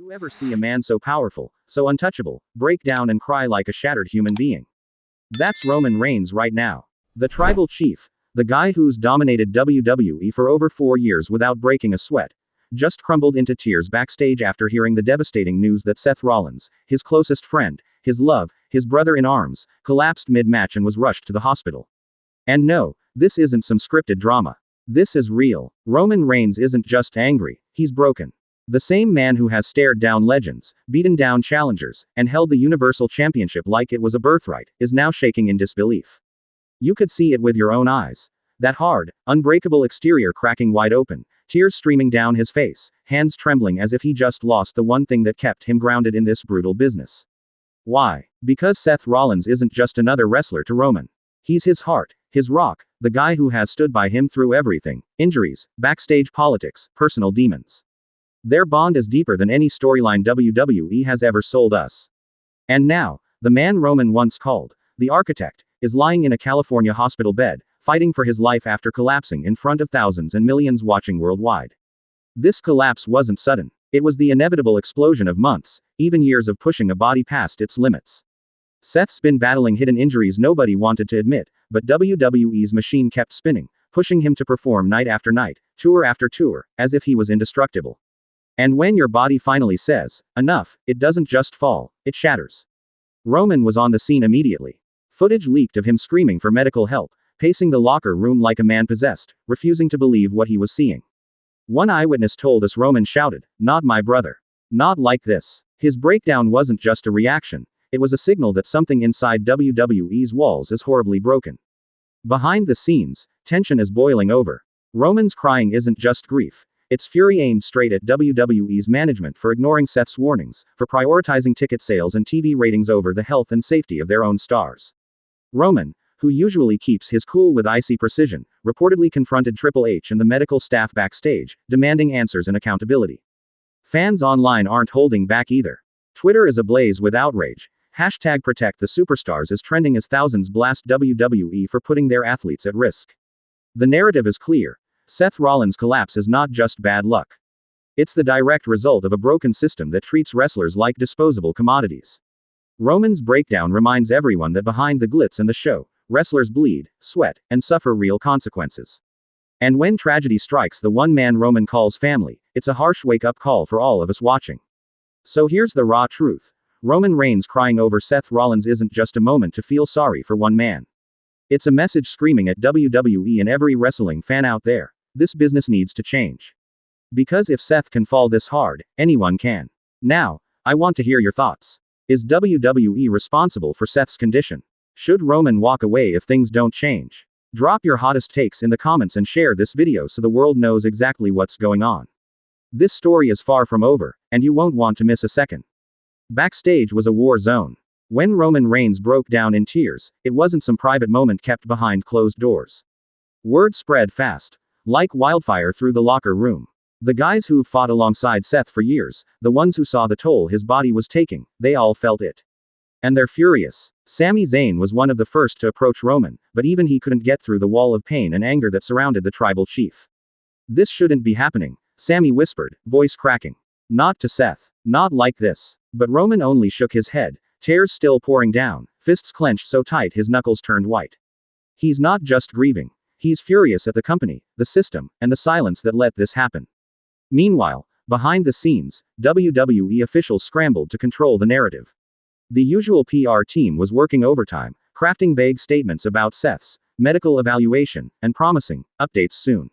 You ever see a man so powerful, so untouchable, break down and cry like a shattered human being? That's Roman Reigns right now. The tribal chief, the guy who's dominated WWE for over 4 years without breaking a sweat, just crumbled into tears backstage after hearing the devastating news that Seth Rollins, his closest friend, his love, his brother in arms, collapsed mid-match and was rushed to the hospital. And no, this isn't some scripted drama. This is real. Roman Reigns isn't just angry, he's broken. The same man who has stared down legends, beaten down challengers, and held the Universal Championship like it was a birthright, is now shaking in disbelief. You could see it with your own eyes. That hard, unbreakable exterior cracking wide open, tears streaming down his face, hands trembling as if he just lost the one thing that kept him grounded in this brutal business. Why? Because Seth Rollins isn't just another wrestler to Roman. He's his heart, his rock, the guy who has stood by him through everything: injuries, backstage politics, personal demons. Their bond is deeper than any storyline WWE has ever sold us. And now, the man Roman once called the architect is lying in a California hospital bed, fighting for his life after collapsing in front of thousands and millions watching worldwide. This collapse wasn't sudden. It was the inevitable explosion of months, even years of pushing a body past its limits. Seth's been battling hidden injuries nobody wanted to admit, but WWE's machine kept spinning, pushing him to perform night after night, tour after tour, as if he was indestructible. And when your body finally says, enough, it doesn't just fall, it shatters. Roman was on the scene immediately. Footage leaked of him screaming for medical help, pacing the locker room like a man possessed, refusing to believe what he was seeing. One eyewitness told us Roman shouted, "Not my brother. Not like this." His breakdown wasn't just a reaction, it was a signal that something inside WWE's walls is horribly broken. Behind the scenes, tension is boiling over. Roman's crying isn't just grief. It's fury aimed straight at WWE's management for ignoring Seth's warnings, for prioritizing ticket sales and TV ratings over the health and safety of their own stars. Roman, who usually keeps his cool with icy precision, reportedly confronted Triple H and the medical staff backstage, demanding answers and accountability. Fans online aren't holding back either. Twitter is ablaze with outrage. #ProtectTheSuperstars is trending as thousands blast WWE for putting their athletes at risk. The narrative is clear. Seth Rollins' collapse is not just bad luck. It's the direct result of a broken system that treats wrestlers like disposable commodities. Roman's breakdown reminds everyone that behind the glitz and the show, wrestlers bleed, sweat, and suffer real consequences. And when tragedy strikes the one man Roman calls family, it's a harsh wake-up call for all of us watching. So here's the raw truth. Roman Reigns crying over Seth Rollins isn't just a moment to feel sorry for one man. It's a message screaming at WWE and every wrestling fan out there. This business needs to change. Because if Seth can fall this hard, anyone can. Now, I want to hear your thoughts. Is WWE responsible for Seth's condition? Should Roman walk away if things don't change? Drop your hottest takes in the comments and share this video so the world knows exactly what's going on. This story is far from over, and you won't want to miss a second. Backstage was a war zone. When Roman Reigns broke down in tears, it wasn't some private moment kept behind closed doors. Word spread fast, like wildfire through the locker room. The guys who've fought alongside Seth for years, the ones who saw the toll his body was taking, they all felt it. And they're furious. Sami Zayn was one of the first to approach Roman, but even he couldn't get through the wall of pain and anger that surrounded the tribal chief. "This shouldn't be happening," Sami whispered, voice cracking. "Not to Seth. Not like this." But Roman only shook his head, tears still pouring down, fists clenched so tight his knuckles turned white. He's not just grieving. He's furious at the company, the system, and the silence that let this happen. Meanwhile, behind the scenes, WWE officials scrambled to control the narrative. The usual PR team was working overtime, crafting vague statements about Seth's medical evaluation, and promising updates soon.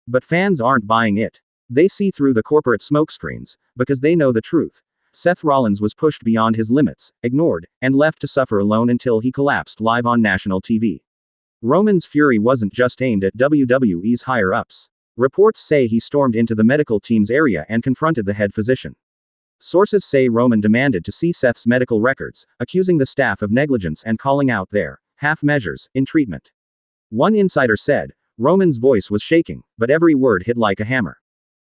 But fans aren't buying it. They see through the corporate smokescreens, because they know the truth. Seth Rollins was pushed beyond his limits, ignored, and left to suffer alone until he collapsed live on national TV. Roman's fury wasn't just aimed at WWE's higher-ups. Reports say he stormed into the medical team's area and confronted the head physician. Sources say Roman demanded to see Seth's medical records, accusing the staff of negligence and calling out their half measures in treatment. One insider said, Roman's voice was shaking, but every word hit like a hammer.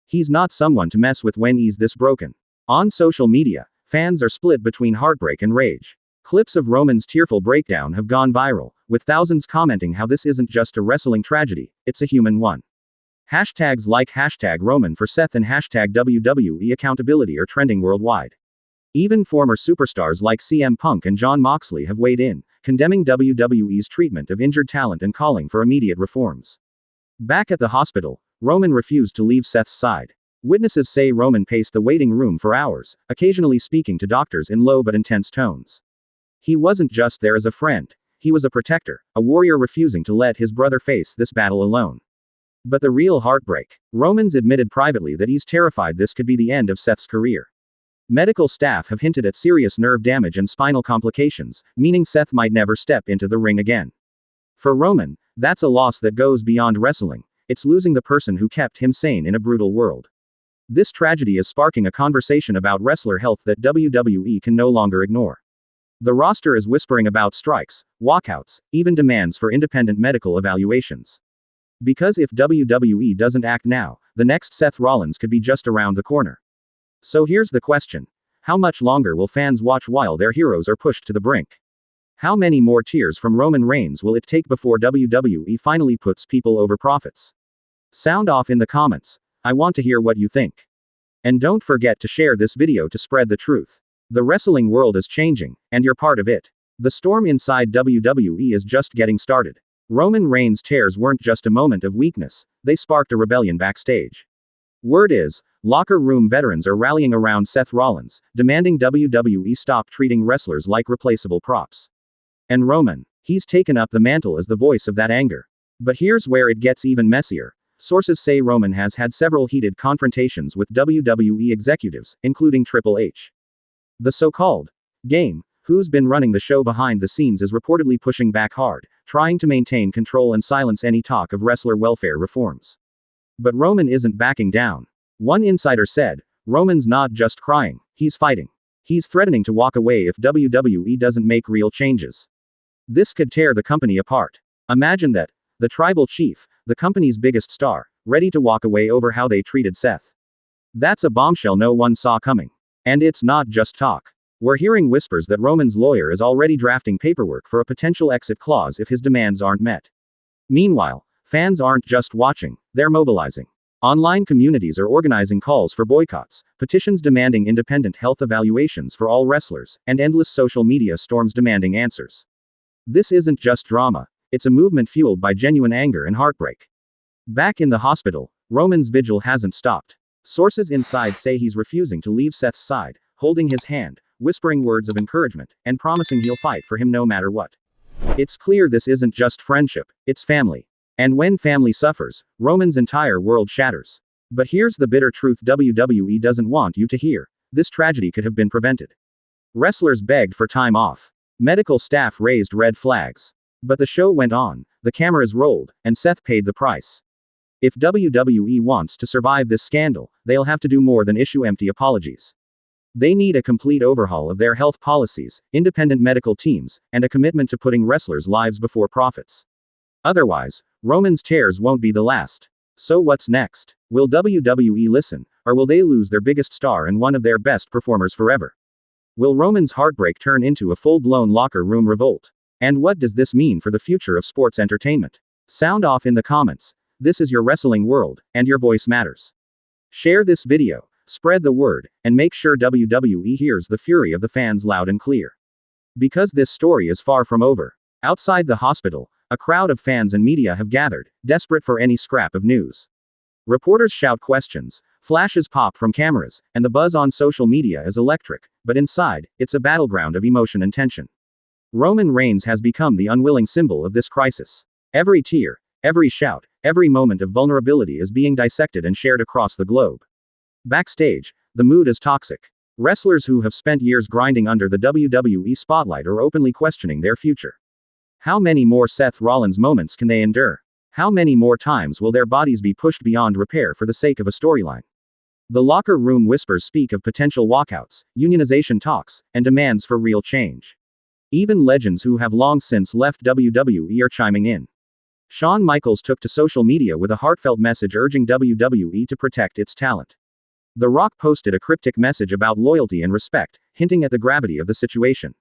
He's not someone to mess with when he's this broken. On social media, fans are split between heartbreak and rage. Clips of Roman's tearful breakdown have gone viral, with thousands commenting how this isn't just a wrestling tragedy, it's a human one. Hashtags like hashtag Roman for Seth and hashtag WWE accountability are trending worldwide. Even former superstars like CM Punk and Jon Moxley have weighed in, condemning WWE's treatment of injured talent and calling for immediate reforms. Back at the hospital, Roman refused to leave Seth's side. Witnesses say Roman paced the waiting room for hours, occasionally speaking to doctors in low but intense tones. He wasn't just there as a friend, he was a protector, a warrior refusing to let his brother face this battle alone. But the real heartbreak. Roman's admitted privately that he's terrified this could be the end of Seth's career. Medical staff have hinted at serious nerve damage and spinal complications, meaning Seth might never step into the ring again. For Roman, that's a loss that goes beyond wrestling. It's losing the person who kept him sane in a brutal world. This tragedy is sparking a conversation about wrestler health that WWE can no longer ignore. The roster is whispering about strikes, walkouts, even demands for independent medical evaluations. Because if WWE doesn't act now, the next Seth Rollins could be just around the corner. So here's the question. How much longer will fans watch while their heroes are pushed to the brink? How many more tears from Roman Reigns will it take before WWE finally puts people over profits? Sound off in the comments. I want to hear what you think. And don't forget to share this video to spread the truth. The wrestling world is changing, and you're part of it. The storm inside WWE is just getting started. Roman Reigns' tears weren't just a moment of weakness, they sparked a rebellion backstage. Word is, locker room veterans are rallying around Seth Rollins, demanding WWE stop treating wrestlers like replaceable props. And Roman, he's taken up the mantle as the voice of that anger. But here's where it gets even messier. Sources say Roman has had several heated confrontations with WWE executives, including Triple H. The so-called game, who's been running the show behind the scenes, is reportedly pushing back hard, trying to maintain control and silence any talk of wrestler welfare reforms. But Roman isn't backing down. One insider said, Roman's not just crying, he's fighting. He's threatening to walk away if WWE doesn't make real changes. This could tear the company apart. Imagine that. The tribal chief, the company's biggest star, ready to walk away over how they treated Seth. That's a bombshell no one saw coming. And it's not just talk. We're hearing whispers that Roman's lawyer is already drafting paperwork for a potential exit clause if his demands aren't met. Meanwhile, fans aren't just watching, they're mobilizing. Online communities are organizing calls for boycotts, petitions demanding independent health evaluations for all wrestlers, and endless social media storms demanding answers. This isn't just drama, it's a movement fueled by genuine anger and heartbreak. Back in the hospital, Roman's vigil hasn't stopped. Sources inside say he's refusing to leave Seth's side, holding his hand, whispering words of encouragement, and promising he'll fight for him no matter what. It's clear this isn't just friendship, it's family. And when family suffers, Roman's entire world shatters. But here's the bitter truth WWE doesn't want you to hear. This tragedy could have been prevented. Wrestlers begged for time off. Medical staff raised red flags. But the show went on, the cameras rolled, and Seth paid the price. If WWE wants to survive this scandal, they'll have to do more than issue empty apologies. They need a complete overhaul of their health policies, independent medical teams, and a commitment to putting wrestlers' lives before profits. Otherwise, Roman's tears won't be the last. So what's next? Will WWE listen, or will they lose their biggest star and one of their best performers forever? Will Roman's heartbreak turn into a full-blown locker room revolt? And what does this mean for the future of sports entertainment? Sound off in the comments. This is your wrestling world, and your voice matters. Share this video, spread the word, and make sure WWE hears the fury of the fans loud and clear. Because this story is far from over. Outside the hospital, a crowd of fans and media have gathered, desperate for any scrap of news. Reporters shout questions, flashes pop from cameras, and the buzz on social media is electric, but inside, it's a battleground of emotion and tension. Roman Reigns has become the unwilling symbol of this crisis. Every tear, every shout, every moment of vulnerability is being dissected and shared across the globe. Backstage, the mood is toxic. Wrestlers who have spent years grinding under the WWE spotlight are openly questioning their future. How many more Seth Rollins moments can they endure? How many more times will their bodies be pushed beyond repair for the sake of a storyline? The locker room whispers speak of potential walkouts, unionization talks, and demands for real change. Even legends who have long since left WWE are chiming in. Shawn Michaels took to social media with a heartfelt message urging WWE to protect its talent. The Rock posted a cryptic message about loyalty and respect, hinting at the gravity of the situation.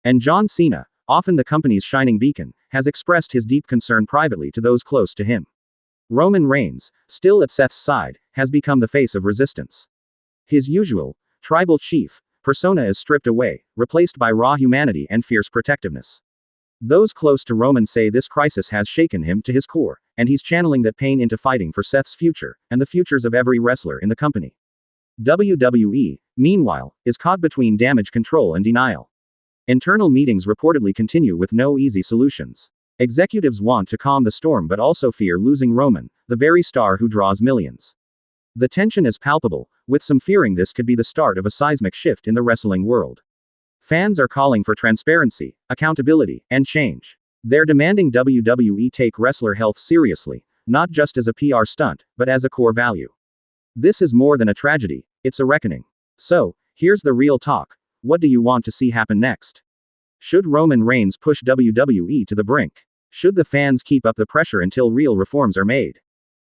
And John Cena, often the company's shining beacon, has expressed his deep concern privately to those close to him. Roman Reigns, still at Seth's side, has become the face of resistance. His usual, tribal chief, persona is stripped away, replaced by raw humanity and fierce protectiveness. Those close to Roman say this crisis has shaken him to his core, and he's channeling that pain into fighting for Seth's future, and the futures of every wrestler in the company. WWE, meanwhile, is caught between damage control and denial. Internal meetings reportedly continue with no easy solutions. Executives want to calm the storm but also fear losing Roman, the very star who draws millions. The tension is palpable, with some fearing this could be the start of a seismic shift in the wrestling world. Fans are calling for transparency, accountability, and change. They're demanding WWE take wrestler health seriously, not just as a PR stunt, but as a core value. This is more than a tragedy, it's a reckoning. So, here's the real talk. What do you want to see happen next? Should Roman Reigns push WWE to the brink? Should the fans keep up the pressure until real reforms are made?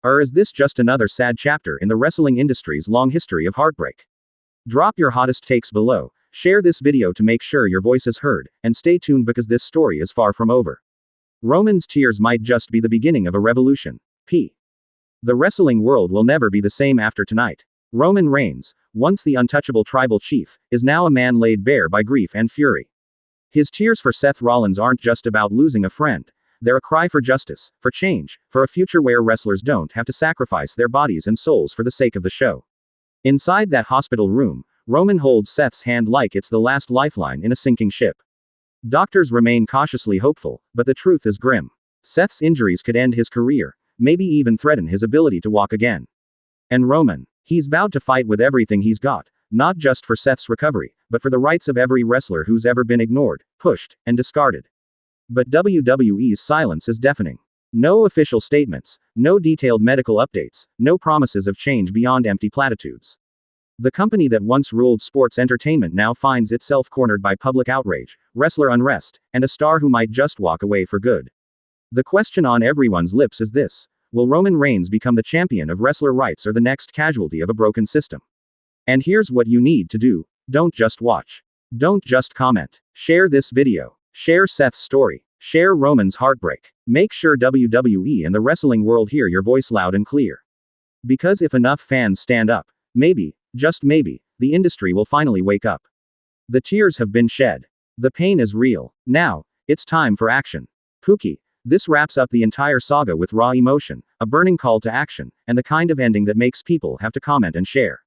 Or is this just another sad chapter in the wrestling industry's long history of heartbreak? Drop your hottest takes below, share this video to make sure your voice is heard, and stay tuned because this story is far from over. Roman's tears might just be the beginning of a revolution. The wrestling world will never be the same after tonight. Roman Reigns, once the untouchable tribal chief, is now a man laid bare by grief and fury. His tears for Seth Rollins aren't just about losing a friend. They're a cry for justice, for change, for a future where wrestlers don't have to sacrifice their bodies and souls for the sake of the show. Inside that hospital room, Roman holds Seth's hand like it's the last lifeline in a sinking ship. Doctors remain cautiously hopeful, but the truth is grim. Seth's injuries could end his career, maybe even threaten his ability to walk again. And Roman, he's vowed to fight with everything he's got, not just for Seth's recovery, but for the rights of every wrestler who's ever been ignored, pushed, and discarded. But WWE's silence is deafening. No official statements, no detailed medical updates, no promises of change beyond empty platitudes. The company that once ruled sports entertainment now finds itself cornered by public outrage, wrestler unrest, and a star who might just walk away for good. The question on everyone's lips is this: will Roman Reigns become the champion of wrestler rights or the next casualty of a broken system? And here's what you need to do. Don't just watch. Don't just comment. Share this video. Share Seth's story. Share Roman's heartbreak. Make sure WWE and the wrestling world hear your voice loud and clear. Because if enough fans stand up, maybe, just maybe, the industry will finally wake up. The tears have been shed. The pain is real. Now, it's time for action. Pookie. This wraps up the entire saga with raw emotion, a burning call to action, and the kind of ending that makes people have to comment and share.